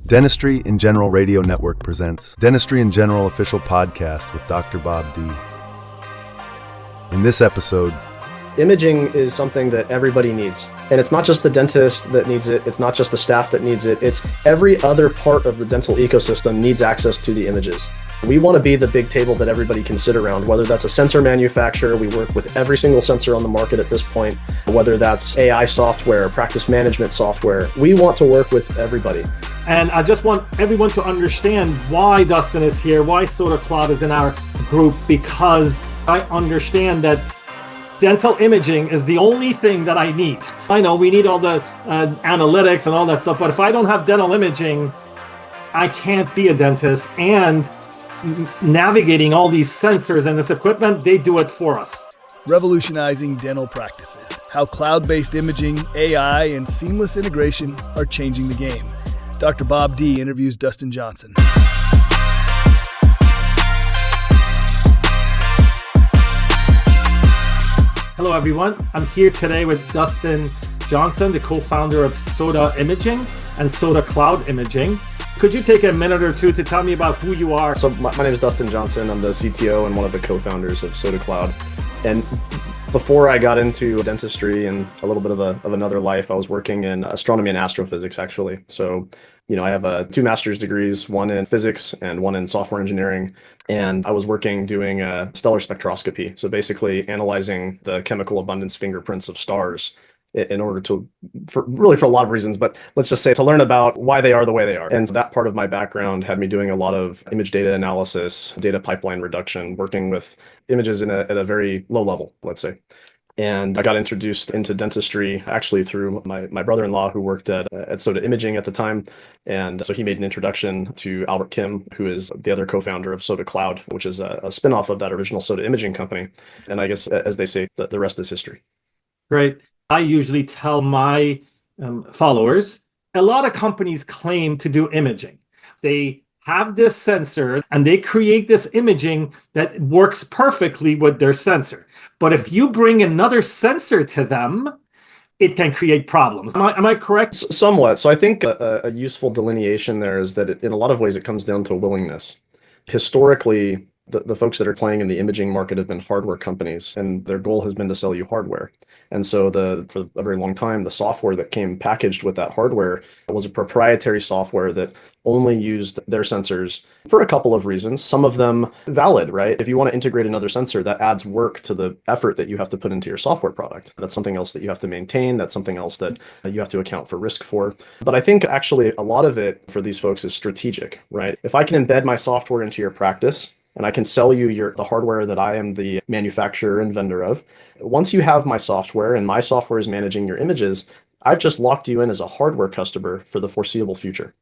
Dentistry in General Radio Network presents Dentistry in General official podcast with Dr. Bob D. In this episode, imaging is something that everybody needs. And it's not just the dentist that needs it. It's not just the staff that needs it. It's every other part of the dental ecosystem needs access to the images. We want to be the big table that everybody can sit around, whether that's a sensor manufacturer. We work with every single sensor on the market at this point, whether that's AI software, practice management software. We want to work with everybody. And I just want everyone to understand why Dustin is here, why Sota Cloud is in our group, because I understand that dental imaging is the only thing that I need. I know we need all the analytics and all that stuff, but if I don't have dental imaging, I can't be a dentist. And navigating all these sensors and this equipment, they do it for us. Revolutionizing dental practices, how cloud-based imaging, AI, and seamless integration are changing the game. Dr. Bob D. interviews Dustin Johnson. Hello, everyone. I'm here today with Dustin Johnson, the co-founder of Sota Imaging and Sota Cloud Imaging. Could you take a minute or two to tell me about who you are? So my name is Dustin Johnson. I'm the CTO and one of the co-founders of Sota Cloud. And before I got into dentistry and a little bit of another life, I was working in astronomy and astrophysics, actually. So, I have 2 master's degrees, one in physics and one in software engineering. And I was working doing stellar spectroscopy. So basically analyzing the chemical abundance fingerprints of stars in order to, for a lot of reasons, but let's just say to learn about why they are the way they are. And that part of my background had me doing a lot of image data analysis, data pipeline reduction, working with images at a very low level, let's say. And I got introduced into dentistry actually through my brother-in-law who worked at Sota Imaging at the time. And so he made an introduction to Albert Kim, who is the other co-founder of Sota Cloud, which is a spinoff of that original Sota Imaging company. And I guess, as they say, the rest is history. Great. I usually tell my followers, a lot of companies claim to do imaging. They have this sensor and they create this imaging that works perfectly with their sensor. But if you bring another sensor to them, it can create problems. Am I correct? Somewhat. So I think a useful delineation there is that in a lot of ways it comes down to willingness. Historically, the folks that are playing in the imaging market have been hardware companies, and their goal has been to sell you hardware. And so for a very long time, the software that came packaged with that hardware was a proprietary software that only used their sensors for a couple of reasons, some of them valid, right? If you want to integrate another sensor, that adds work to the effort that you have to put into your software product. That's something else that you have to maintain. That's something else that you have to account for risk for. But I think actually a lot of it for these folks is strategic, right? If I can embed my software into your practice, and I can sell you the hardware that I am the manufacturer and vendor of. Once you have my software and my software is managing your images, I've just locked you in as a hardware customer for the foreseeable future.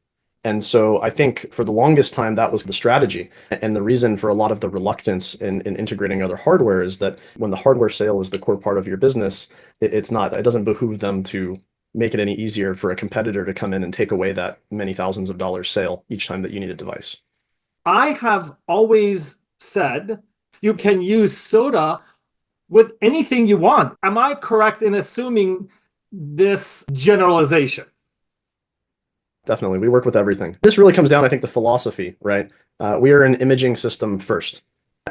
And so I think for the longest time, that was the strategy. And the reason for a lot of the reluctance in integrating other hardware is that when the hardware sale is the core part of your business, it doesn't behoove them to make it any easier for a competitor to come in and take away that many thousands of dollars sale each time that you need a device. I have always said you can use Sota with anything you want. Am I correct in assuming this generalization? Definitely. We work with everything. This really comes down, I think, to philosophy, right? We are an imaging system first.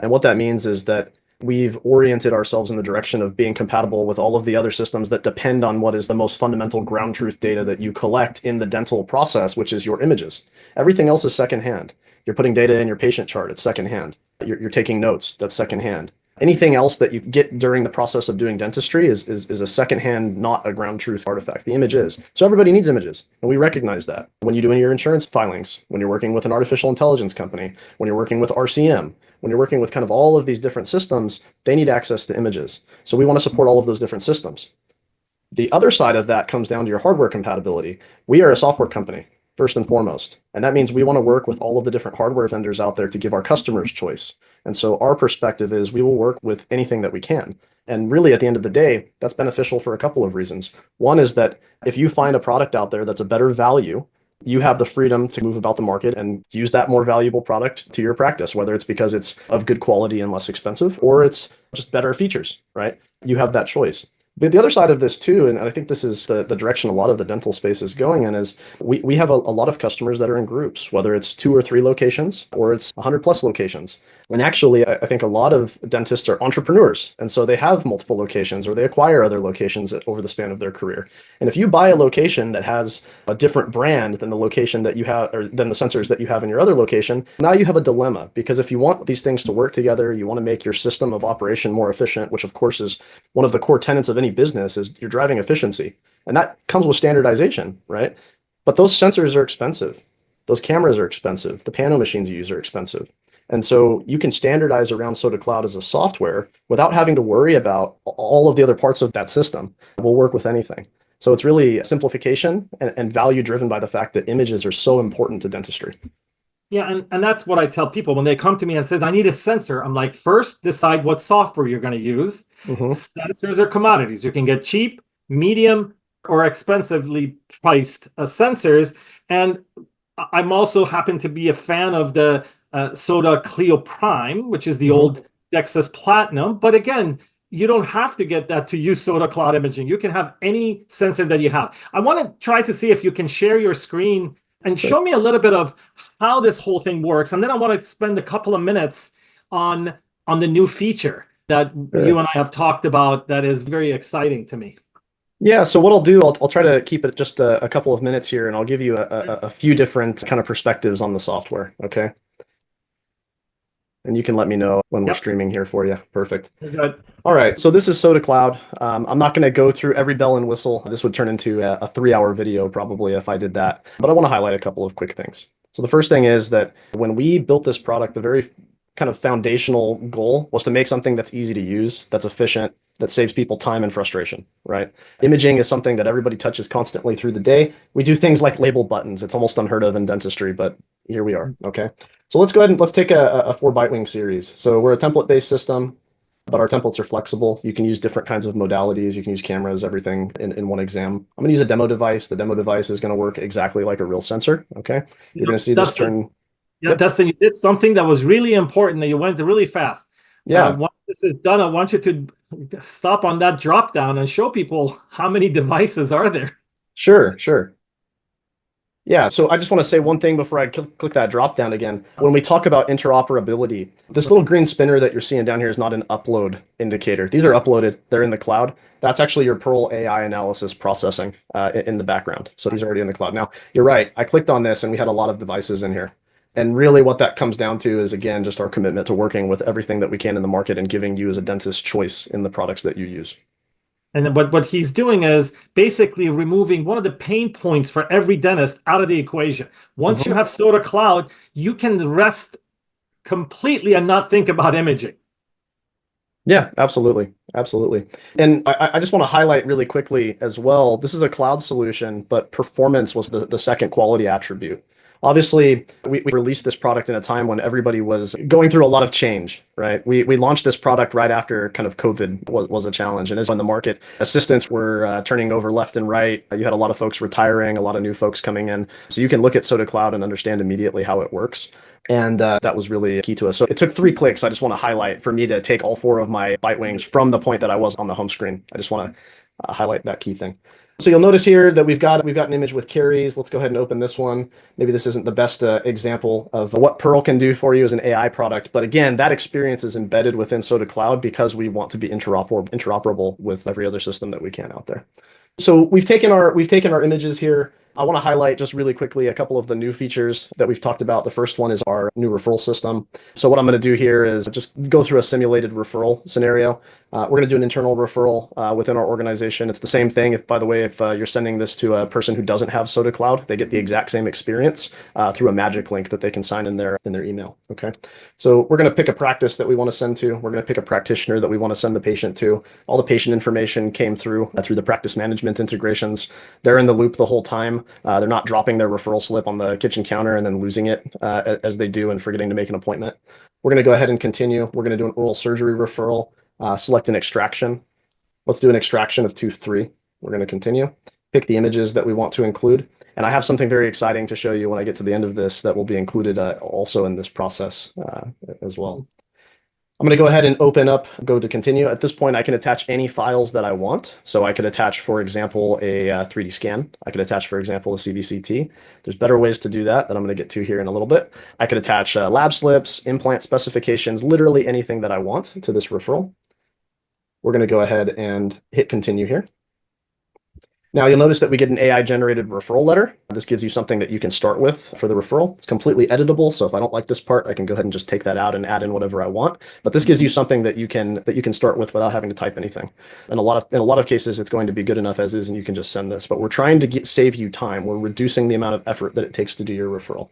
And what that means is that we've oriented ourselves in the direction of being compatible with all of the other systems that depend on what is the most fundamental ground truth data that you collect in the dental process, which is your images. Everything else is secondhand. You're putting data in your patient chart, it's secondhand. You're taking notes, that's secondhand. Anything else that you get during the process of doing dentistry is a secondhand, not a ground truth artifact. The image is. So everybody needs images, and we recognize that. When you're doing your insurance filings, when you're working with an artificial intelligence company, when you're working with RCM, when you're working with kind of all of these different systems, they need access to images. So we want to support all of those different systems. The other side of that comes down to your hardware compatibility. We are a software company, first and foremost. And that means we want to work with all of the different hardware vendors out there to give our customers choice. And so our perspective is we will work with anything that we can. And really, at the end of the day, that's beneficial for a couple of reasons. One is that if you find a product out there that's a better value, you have the freedom to move about the market and use that more valuable product to your practice, whether it's because it's of good quality and less expensive, or it's just better features, right? You have that choice. But the other side of this too, and I think this is the direction a lot of the dental space is going in, is we have a lot of customers that are in groups, whether it's 2 or 3 locations or it's 100 plus locations. And actually, I think a lot of dentists are entrepreneurs. And so they have multiple locations or they acquire other locations over the span of their career. And if you buy a location that has a different brand than the location that you have, or than the sensors that you have in your other location, now you have a dilemma. Because if you want these things to work together, you want to make your system of operation more efficient, which of course is one of the core tenets of any business, is you're driving efficiency. And that comes with standardization, right? But those sensors are expensive. Those cameras are expensive. The pano machines you use are expensive. And so you can standardize around Sota Cloud as a software without having to worry about all of the other parts of that system. We'll work with anything. So it's really simplification and value driven by the fact that images are so important to dentistry. Yeah, and that's what I tell people when they come to me and says, I need a sensor. I'm like, first, decide what software you're going to use. Sensors are commodities. You can get cheap, medium, or expensively priced sensors. And I'm also happen to be a fan of the Sota Clio Prime, which is the old Dexus Platinum. But again, you don't have to get that to use Sota Cloud Imaging. You can have any sensor that you have. I want to try to see if you can share your screen and show me a little bit of how this whole thing works. And then I want to spend a couple of minutes on the new feature that you and I have talked about that is very exciting to me. Yeah, so what I'll do, I'll try to keep it just a couple of minutes here, and I'll give you a few different kind of perspectives on the software, okay? And you can let me know when we're streaming here for you. Perfect. Good. All right, so this is Sota Cloud. I'm not going to go through every bell and whistle. This would turn into a 3-hour video probably if I did that. But I want to highlight a couple of quick things. So the first thing is that when we built this product, the very kind of foundational goal was to make something that's easy to use, that's efficient, that saves people time and frustration, right? Imaging is something that everybody touches constantly through the day. We do things like label buttons. It's almost unheard of in dentistry, but here we are, okay? So let's go ahead and let's take a 4-BiteWing series. So we're a template-based system, but our templates are flexible. You can use different kinds of modalities. You can use cameras, everything in one exam. I'm gonna use a demo device. The demo device is gonna work exactly like a real sensor, okay? You're gonna see this turn. Yeah, Dustin, you did something that was really important that you went really fast. Yeah. Once this is done, I want you to stop on that drop down and show people how many devices are there. Sure. Yeah, so I just want to say one thing before I click that drop down again. When we talk about interoperability, this little green spinner that you're seeing down here is not an upload indicator. These are uploaded, they're in the cloud. That's actually your Pearl AI analysis processing in the background. So these are already in the cloud. Now, you're right, I clicked on this and we had a lot of devices in here. And really what that comes down to is, again, just our commitment to working with everything that we can in the market and giving you as a dentist choice in the products that you use. And what he's doing is basically removing one of the pain points for every dentist out of the equation. Once you have Sota Cloud, you can rest completely and not think about imaging. Yeah, absolutely. And I just want to highlight really quickly as well, this is a cloud solution, but performance was the second quality attribute. Obviously, we released this product in a time when everybody was going through a lot of change, right? We launched this product right after kind of COVID was a challenge. And as when the market assistants were turning over left and right, you had a lot of folks retiring, a lot of new folks coming in. So you can look at Sota Cloud and understand immediately how it works. And that was really key to us. So it took 3 clicks. I just want to highlight for me to take all 4 of my BiteWings from the point that I was on the home screen. I just want to highlight that key thing. So you'll notice here that we've got an image with carries. Let's go ahead and open this one. Maybe this isn't the best example of what Pearl can do for you as an AI product. But again, that experience is embedded within Sota Cloud because we want to be interoperable with every other system that we can out there. So we've taken our images here. I want to highlight just really quickly a couple of the new features that we've talked about. The first one is our new referral system. So what I'm going to do here is just go through a simulated referral scenario. We're going to do an internal referral within our organization. It's the same thing. If, by the way, if you're sending this to a person who doesn't have Sota Cloud, they get the exact same experience through a magic link that they can sign in their email. Okay. So we're going to pick a practice that we want to send to. We're going to pick a practitioner that we want to send the patient to. All the patient information came through the practice management integrations. They're in the loop the whole time. They're not dropping their referral slip on the kitchen counter and then losing it as they do and forgetting to make an appointment. We're going to go ahead and continue. We're going to do an oral surgery referral. Select an extraction. Let's do an extraction of tooth 3. We're going to continue. Pick the images that we want to include. And I have something very exciting to show you when I get to the end of this that will be included also in this process as well. I'm going to go ahead and open up, go to continue. At this point, I can attach any files that I want. So I could attach, for example, a 3D scan. I could attach, for example, a CBCT. There's better ways to do that I'm going to get to here in a little bit. I could attach lab slips, implant specifications, literally anything that I want to this referral. We're going to go ahead and hit continue here. Now you'll notice that we get an AI generated referral letter. This gives you something that you can start with for the referral. It's completely editable. So if I don't like this part, I can go ahead and just take that out and add in whatever I want. But this gives you something that you can start with without having to type anything. In a lot of cases, it's going to be good enough as is, and you can just send this. But we're trying to save you time. We're reducing the amount of effort that it takes to do your referral.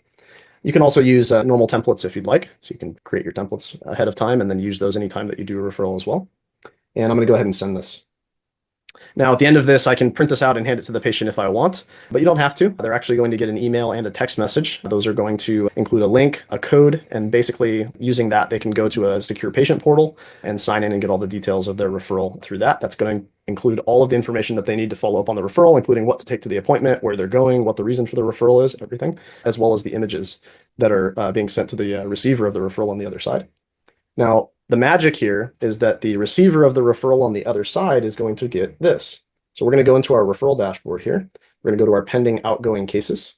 You can also use normal templates if you'd like. So you can create your templates ahead of time and then use those anytime that you do a referral as well. And I'm going to go ahead and send this. Now, at the end of this, I can print this out and hand it to the patient if I want, but you don't have to. They're actually going to get an email and a text message. Those are going to include a link, a code, and basically using that, they can go to a secure patient portal and sign in and get all the details of their referral through that. That's going to include all of the information that they need to follow up on the referral, including what to take to the appointment, where they're going, what the reason for the referral is, everything, as well as the images that are being sent to the receiver of the referral on the other side. Now, the magic here is that the receiver of the referral on the other side is going to get this. So we're going to go into our referral dashboard here. We're going to go to our pending outgoing cases.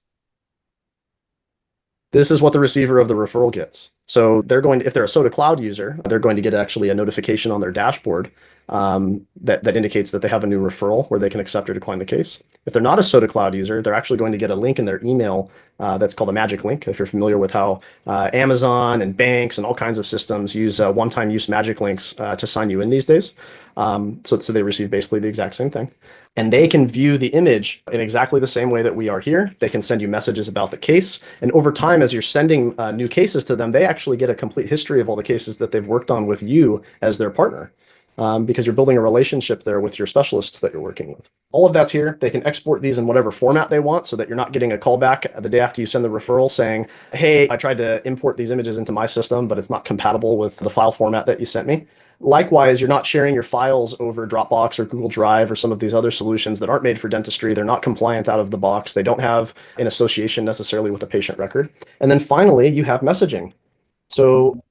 This is what the receiver of the referral gets. So they're going to, if they're a Sota Cloud user, they're going to get actually a notification on their dashboard that indicates that they have a new referral where they can accept or decline the case. If they're not a Sota Cloud user, they're actually going to get a link in their email that's called a magic link. If you're familiar with how Amazon and banks and all kinds of systems use one-time use magic links to sign you in these days. So they receive basically the exact same thing. And they can view the image in exactly the same way that we are here. They can send you messages about the case. And over time, as you're sending new cases to them, they actually get a complete history of all the cases that they've worked on with you as their partner. Because you're building a relationship there with your specialists that you're working with. All of that's here. They can export these in whatever format they want so that you're not getting a call back the day after you send the referral saying, hey, I tried to import these images into my system, but it's not compatible with the file format that you sent me. Likewise, you're not sharing your files over Dropbox or Google Drive or some of these other solutions that aren't made for dentistry. They're not compliant out of the box. They don't have an association necessarily with a patient record. And then finally, you have messaging. So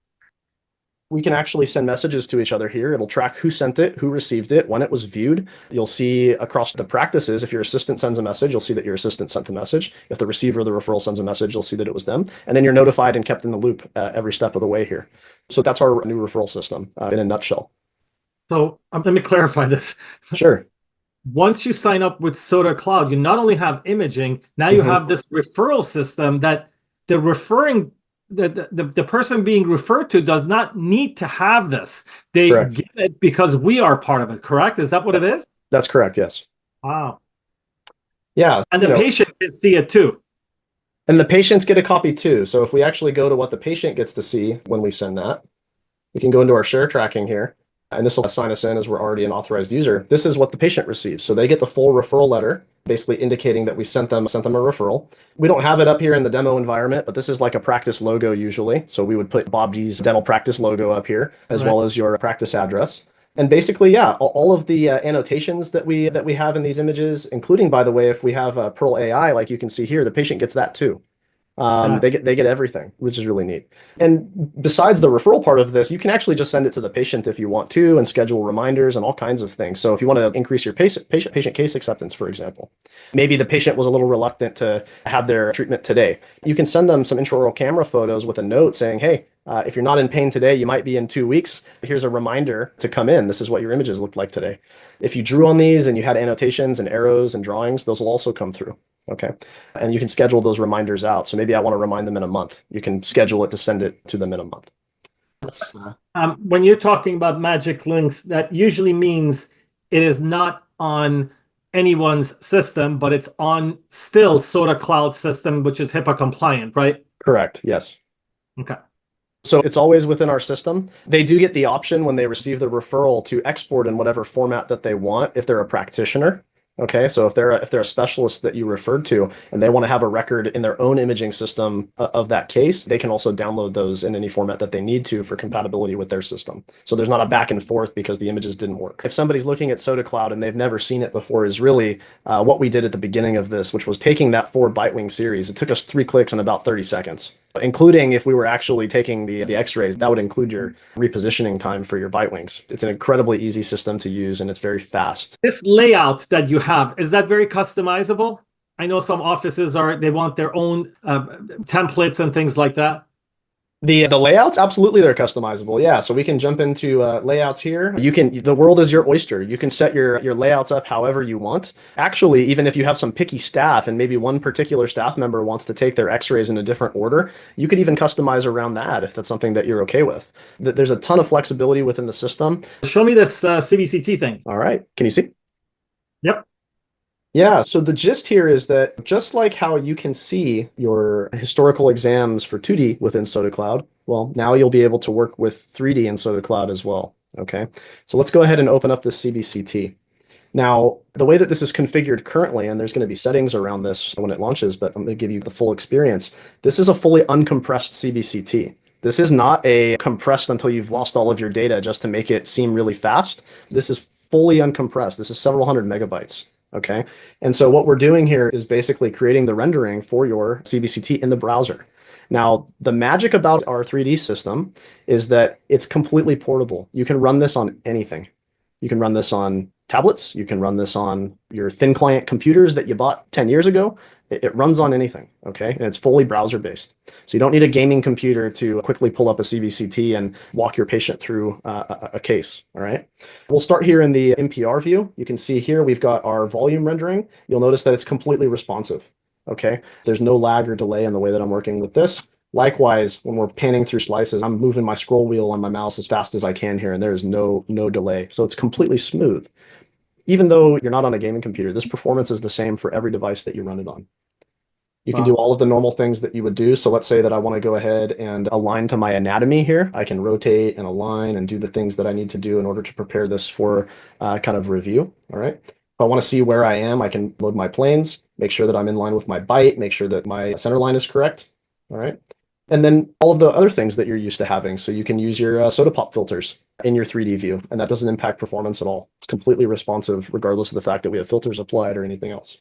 we can actually send messages to each other here. It'll track who sent it, who received it, when it was viewed. You'll see across the practices, if your assistant sends a message, you'll see that your assistant sent the message. If the receiver of the referral sends a message, you'll see that it was them. And then you're notified and kept in the loop every step of the way here. So that's our new referral system in a nutshell. So let me clarify this. Sure. Once you sign up with Sota Cloud, you not only have imaging, now you have this referral system that the referring the person being referred to does not need to have this. They Correct. get it because we are part of it, correct? Is that what it is? That's correct, yes. Wow. Yeah. And the patient can see it too. And the patients get a copy too. So if we actually go to what the patient gets to see when we send that, we can go into our share tracking here. And this will sign us in as we're already an authorized user. This is what the patient receives. So they get the full referral letter, basically indicating that we sent them a referral. We don't have it up here in the demo environment, but this is like a practice logo usually. So we would put Bob D's dental practice logo up here, as well as your practice address. And basically, yeah, all of the annotations that we have in these images, including, by the way, if we have a Pearl AI, like you can see here, the patient gets that too. They get everything, which is really neat. And besides the referral part of this, you can actually just send it to the patient if you want to and schedule reminders and all kinds of things. So if you want to increase your patient case acceptance, for example, maybe the patient was a little reluctant to have their treatment today. You can send them some intraoral camera photos with a note saying, hey, if you're not in pain today, you might be in 2 weeks. Here's a reminder to come in. This is what your images looked like today. If you drew on these and you had annotations and arrows and drawings, those will also come through. Okay. And you can schedule those reminders out. So maybe I want to remind them in a month. You can schedule it to send it to them in a month. That's, when you're talking about magic links, that usually means it is not on anyone's system, but it's on still Sota Cloud system, which is HIPAA compliant, right? correct. Yes. Okay. So it's always within our system. They do get the option when they receive the referral to export in whatever format that they want if they're a practitioner. Okay, so if they're a specialist that you referred to and they want to have a record in their own imaging system of that case, they can also download those in any format that they need to for compatibility with their system. So there's not a back and forth because the images didn't work. If somebody's looking at Sota Cloud and they've never seen it before, is really what we did at the beginning of this, which was taking that 4 Bitewing series. It took us 3 clicks in about 30 seconds. including if we were actually taking the x-rays, that would include your repositioning time for your bite wings. It's an incredibly easy system to use, and it's very fast. This layout that you have, is that very customizable? I know some offices they want their own templates and things like that. The layouts, absolutely, they're customizable. Yeah, so we can jump into layouts here. The world is your oyster. You can set your layouts up however you want. Actually, even if you have some picky staff and maybe one particular staff member wants to take their x-rays in a different order, you could even customize around that if that's something that you're okay with. There's a ton of flexibility within the system. Show me this CBCT thing. All right, can you see? Yep. Yeah, so the gist here is that just like how you can see your historical exams for 2D within Sota Cloud, well, now you'll be able to work with 3D in Sota Cloud as well, okay? So let's go ahead and open up the CBCT. Now, the way that this is configured currently, and there's going to be settings around this when it launches, but I'm going to give you the full experience. This is a fully uncompressed CBCT. This is not a compressed until you've lost all of your data just to make it seem really fast. This is fully uncompressed. This is several hundred megabytes. Okay. And so what we're doing here is basically creating the rendering for your CBCT in the browser. Now, the magic about our 3D system is that it's completely portable. You can run this on anything. You can run this on tablets. You can run this on your thin client computers that you bought 10 years ago. It runs on anything, okay? And it's fully browser-based. So you don't need a gaming computer to quickly pull up a CBCT and walk your patient through a case, all right? We'll start here in the NPR view. You can see here we've got our volume rendering. You'll notice that it's completely responsive, okay? There's no lag or delay in the way that I'm working with this. Likewise, when we're panning through slices, I'm moving my scroll wheel on my mouse as fast as I can here, and there is no delay. So it's completely smooth. Even though you're not on a gaming computer, this performance is the same for every device that you run it on. You can do all of the normal things that you would do. So let's say that I want to go ahead and align to my anatomy here. I can rotate and align and do the things that I need to do in order to prepare this for kind of review. All right. If I want to see where I am, I can load my planes, make sure that I'm in line with my bite, make sure that my center line is correct. All right. And then all of the other things that you're used to having. So you can use your Sota Pop filters in your 3D view, and that doesn't impact performance at all. It's completely responsive, regardless of the fact that we have filters applied or anything else.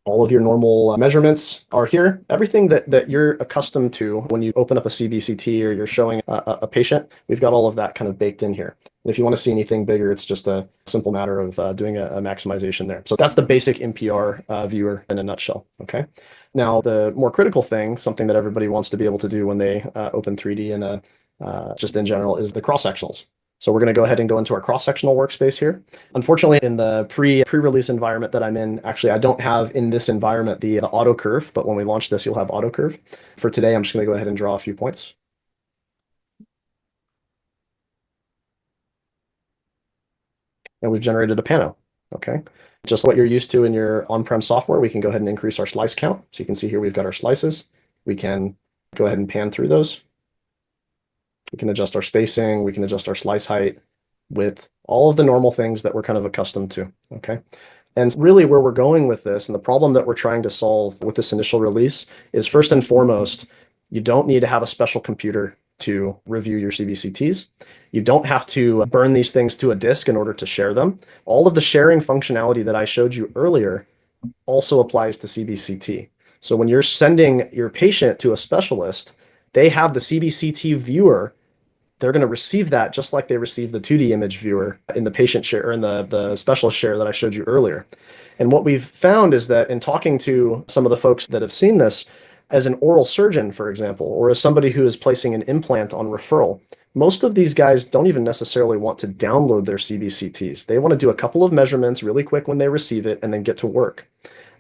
All of your normal measurements are here. Everything that you're accustomed to when you open up a CBCT or you're showing a patient, we've got all of that kind of baked in here. And if you want to see anything bigger, it's just a simple matter of doing a maximization there. So that's the basic NPR viewer in a nutshell, okay? Now, the more critical thing, something that everybody wants to be able to do when they open 3D and just in general, is the cross-sectionals. So we're going to go ahead and go into our cross-sectional workspace here. Unfortunately, in the pre-release environment that I'm in, actually, I don't have in this environment the auto curve, but when we launch this, you'll have auto curve. For today, I'm just going to go ahead and draw a few points. And we've generated a pano, okay? Just what you're used to in your on-prem software, we can go ahead and increase our slice count. So you can see here we've got our slices. We can go ahead and pan through those. We can adjust our spacing, we can adjust our slice height, width, all of the normal things that we're kind of accustomed to, okay? And really where we're going with this, and the problem that we're trying to solve with this initial release, is first and foremost, you don't need to have a special computer to review your CBCTs. You don't have to burn these things to a disk in order to share them. All of the sharing functionality that I showed you earlier also applies to CBCT. So when you're sending your patient to a specialist, they have the CBCT viewer. They're going to receive that just like they receive the 2D image viewer in the patient share or in the specialist share that I showed you earlier. And what we've found is that in talking to some of the folks that have seen this, as an oral surgeon, for example, or as somebody who is placing an implant on referral, most of these guys don't even necessarily want to download their CBCTs. They want to do a couple of measurements really quick when they receive it and then get to work.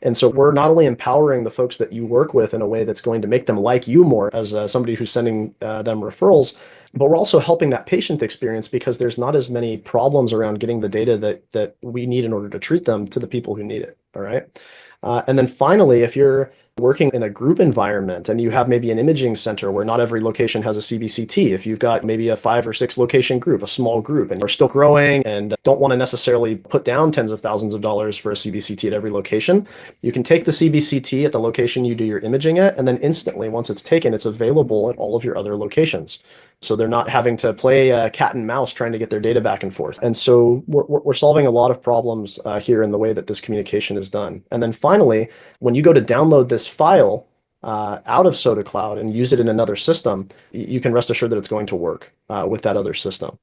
And so we're not only empowering the folks that you work with in a way that's going to make them like you more as somebody who's sending them referrals, but we're also helping that patient experience because there's not as many problems around getting the data that we need in order to treat them to the people who need it, all right? And then finally, if you're working in a group environment and you have maybe an imaging center where not every location has a CBCT, if you've got maybe a 5 or 6 location group, a small group, and you're still growing and don't want to necessarily put down tens of thousands of dollars for a CBCT at every location, you can take the CBCT at the location you do your imaging at, and then instantly, once it's taken, it's available at all of your other locations. So they're not having to play cat and mouse trying to get their data back and forth. And so we're solving a lot of problems here in the way that this communication is done. And then finally, when you go to download this file, out of Sota Cloud and use it in another system, you can rest assured that it's going to work with that other system.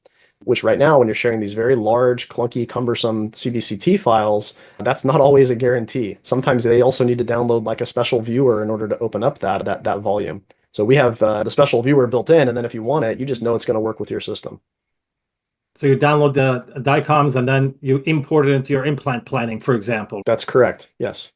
Which right now, when you're sharing these very large, clunky, cumbersome CBCT files, that's not always a guarantee. Sometimes they also need to download like a special viewer in order to open up that volume. So we have the special viewer built in, and then if you want it, you just know it's going to work with your system. So you download the DICOMs and then you import it into your implant planning, for example. That's correct. Yes.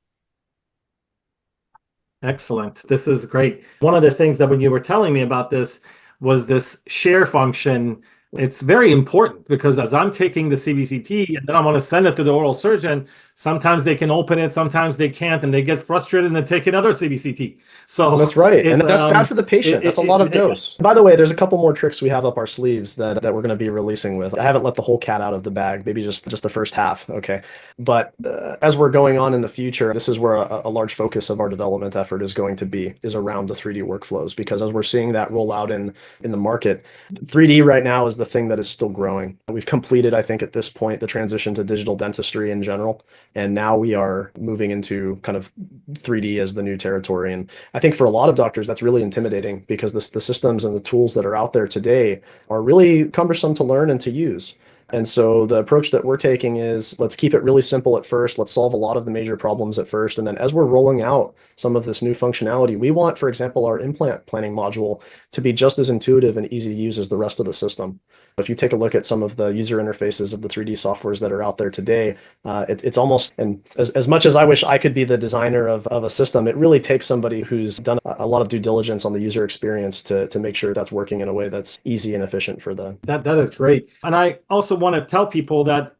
Excellent. This is great. One of the things that when you were telling me about this was this share function. It's very important because as I'm taking the CBCT and then I want to send it to the oral surgeon, sometimes they can open it, sometimes they can't, and they get frustrated and they take another CBCT. So that's right. And that's bad for the patient. That's a lot of dose. By the way, there's a couple more tricks we have up our sleeves that we're going to be releasing with. I haven't let the whole cat out of the bag, maybe just the first half. Okay. But as we're going on in the future, this is where a large focus of our development effort is going to be, is around the 3D workflows, because as we're seeing that roll out in the market, 3D right now is the thing that is still growing. We've completed, I think, at this point, the transition to digital dentistry in general. And now we are moving into kind of 3D as the new territory. And I think for a lot of doctors, that's really intimidating because the systems and the tools that are out there today are really cumbersome to learn and to use. And so the approach that we're taking is, let's keep it really simple at first. Let's solve a lot of the major problems at first. And then as we're rolling out some of this new functionality, we want, for example, our implant planning module to be just as intuitive and easy to use as the rest of the system. If you take a look at some of the user interfaces of the 3D softwares that are out there today, it's almost, and as much as I wish I could be the designer of a system, it really takes somebody who's done a lot of due diligence on the user experience to make sure that's working in a way that's easy and efficient for the... That is great. And I also want to tell people that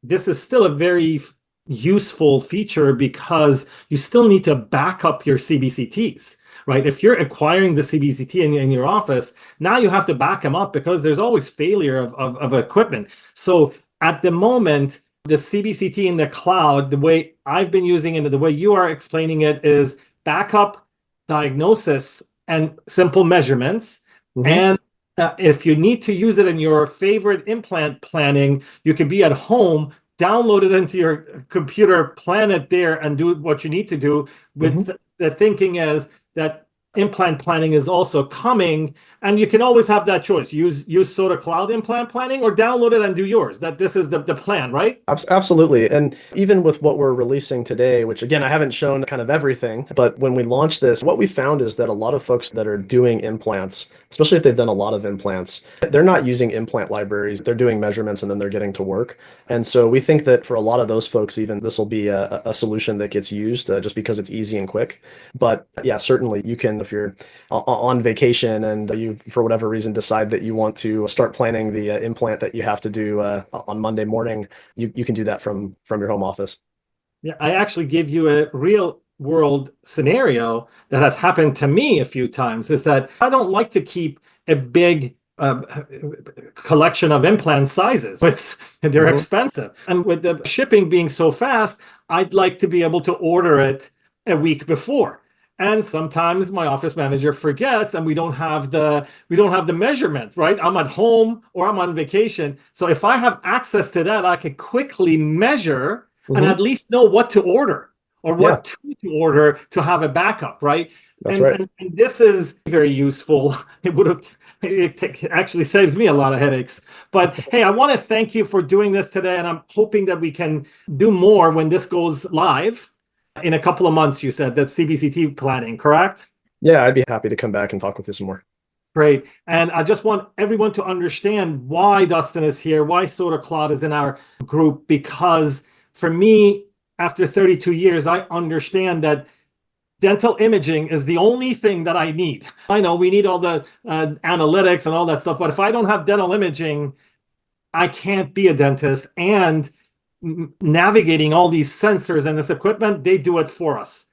this is still a very useful feature because you still need to back up your CBCTs. Right? If you're acquiring the CBCT in your office, now you have to back them up because there's always failure of equipment. So at the moment, the CBCT in the cloud, the way I've been using it, the way you are explaining it is backup, diagnosis, and simple measurements. Mm-hmm. And if you need to use it in your favorite implant planning, you can be at home, download it into your computer, plan it there, and do what you need to do. With the thinking is that implant planning is also coming, and you can always have that choice. Use Sota Cloud implant planning or download it and do yours. That this is the plan, right? Absolutely. And even with what we're releasing today, which again, I haven't shown kind of everything, but when we launch this, what we found is that a lot of folks that are doing implants, especially if they've done a lot of implants, they're not using implant libraries. They're doing measurements and then they're getting to work. And so we think that for a lot of those folks, even this will be a solution that gets used just because it's easy and quick. But yeah, certainly you can, if you're on vacation and you, for whatever reason, decide that you want to start planning the implant that you have to do on Monday morning, you can do that from your home office. Yeah, I actually give you a real world scenario that has happened to me a few times, is that I don't like to keep a big collection of implant sizes. They're expensive. And with the shipping being so fast, I'd like to be able to order it a week before. And sometimes my office manager forgets and we don't have the measurement, right? I'm at home or I'm on vacation. So if I have access to that, I can quickly measure and at least know what to order or what to order to have a backup, right? That's right. And this is very useful. It actually saves me a lot of headaches. But hey, I want to thank you for doing this today. And I'm hoping that we can do more when this goes live. In a couple of months, you said, that CBCT planning, correct? Yeah, I'd be happy to come back and talk with you some more. Great. And I just want everyone to understand why Dustin is here, why Sota Cloud is in our group, because for me, after 32 years, I understand that dental imaging is the only thing that I need. I know we need all the analytics and all that stuff, but if I don't have dental imaging, I can't be a dentist. And navigating all these sensors and this equipment, they do it for us.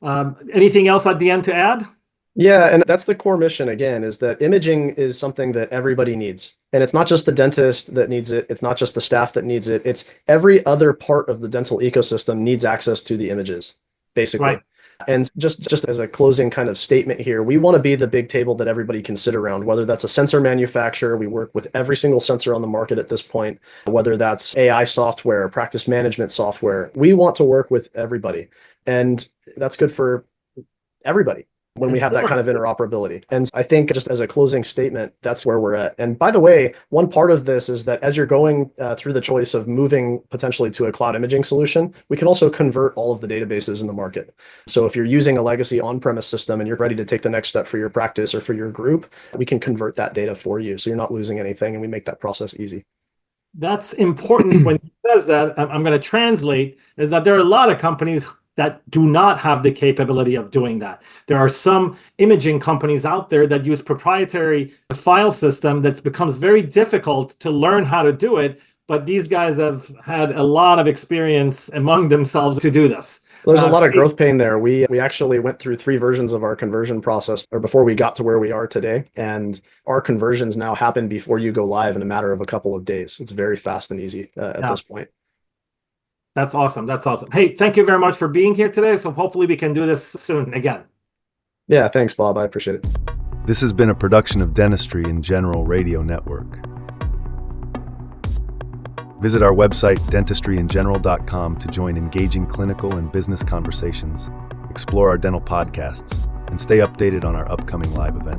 Anything else at the end to add? Yeah, and that's the core mission, again, is that imaging is something that everybody needs. And it's not just the dentist that needs it. It's not just the staff that needs it. It's every other part of the dental ecosystem needs access to the images, basically. Right. And just as a closing kind of statement here, we want to be the big table that everybody can sit around, whether that's a sensor manufacturer. We work with every single sensor on the market at this point, whether that's AI software, practice management software. We want to work with everybody. And that's good for everybody. when we have that kind of interoperability. And I think just as a closing statement, that's where we're at. And by the way, one part of this is that as you're going through the choice of moving potentially to a cloud imaging solution, we can also convert all of the databases in the market. So if you're using a legacy on-premise system and you're ready to take the next step for your practice or for your group, we can convert that data for you. So you're not losing anything, and we make that process easy. That's important. When he says that, I'm going to translate, is that there are a lot of companies that do not have the capability of doing that. There are some imaging companies out there that use proprietary file system that becomes very difficult to learn how to do it, but these guys have had a lot of experience among themselves to do this. There's a lot of growth pain there. We actually went through 3 versions of our conversion process or before we got to where we are today. And our conversions now happen before you go live in a matter of a couple of days. It's very fast and easy at this point. That's awesome. That's awesome. Hey, thank you very much for being here today. So hopefully we can do this soon again. Yeah, thanks, Bob. I appreciate it. This has been a production of Dentistry in General Radio Network. Visit our website, dentistryingeneral.com, to join engaging clinical and business conversations, explore our dental podcasts, and stay updated on our upcoming live events.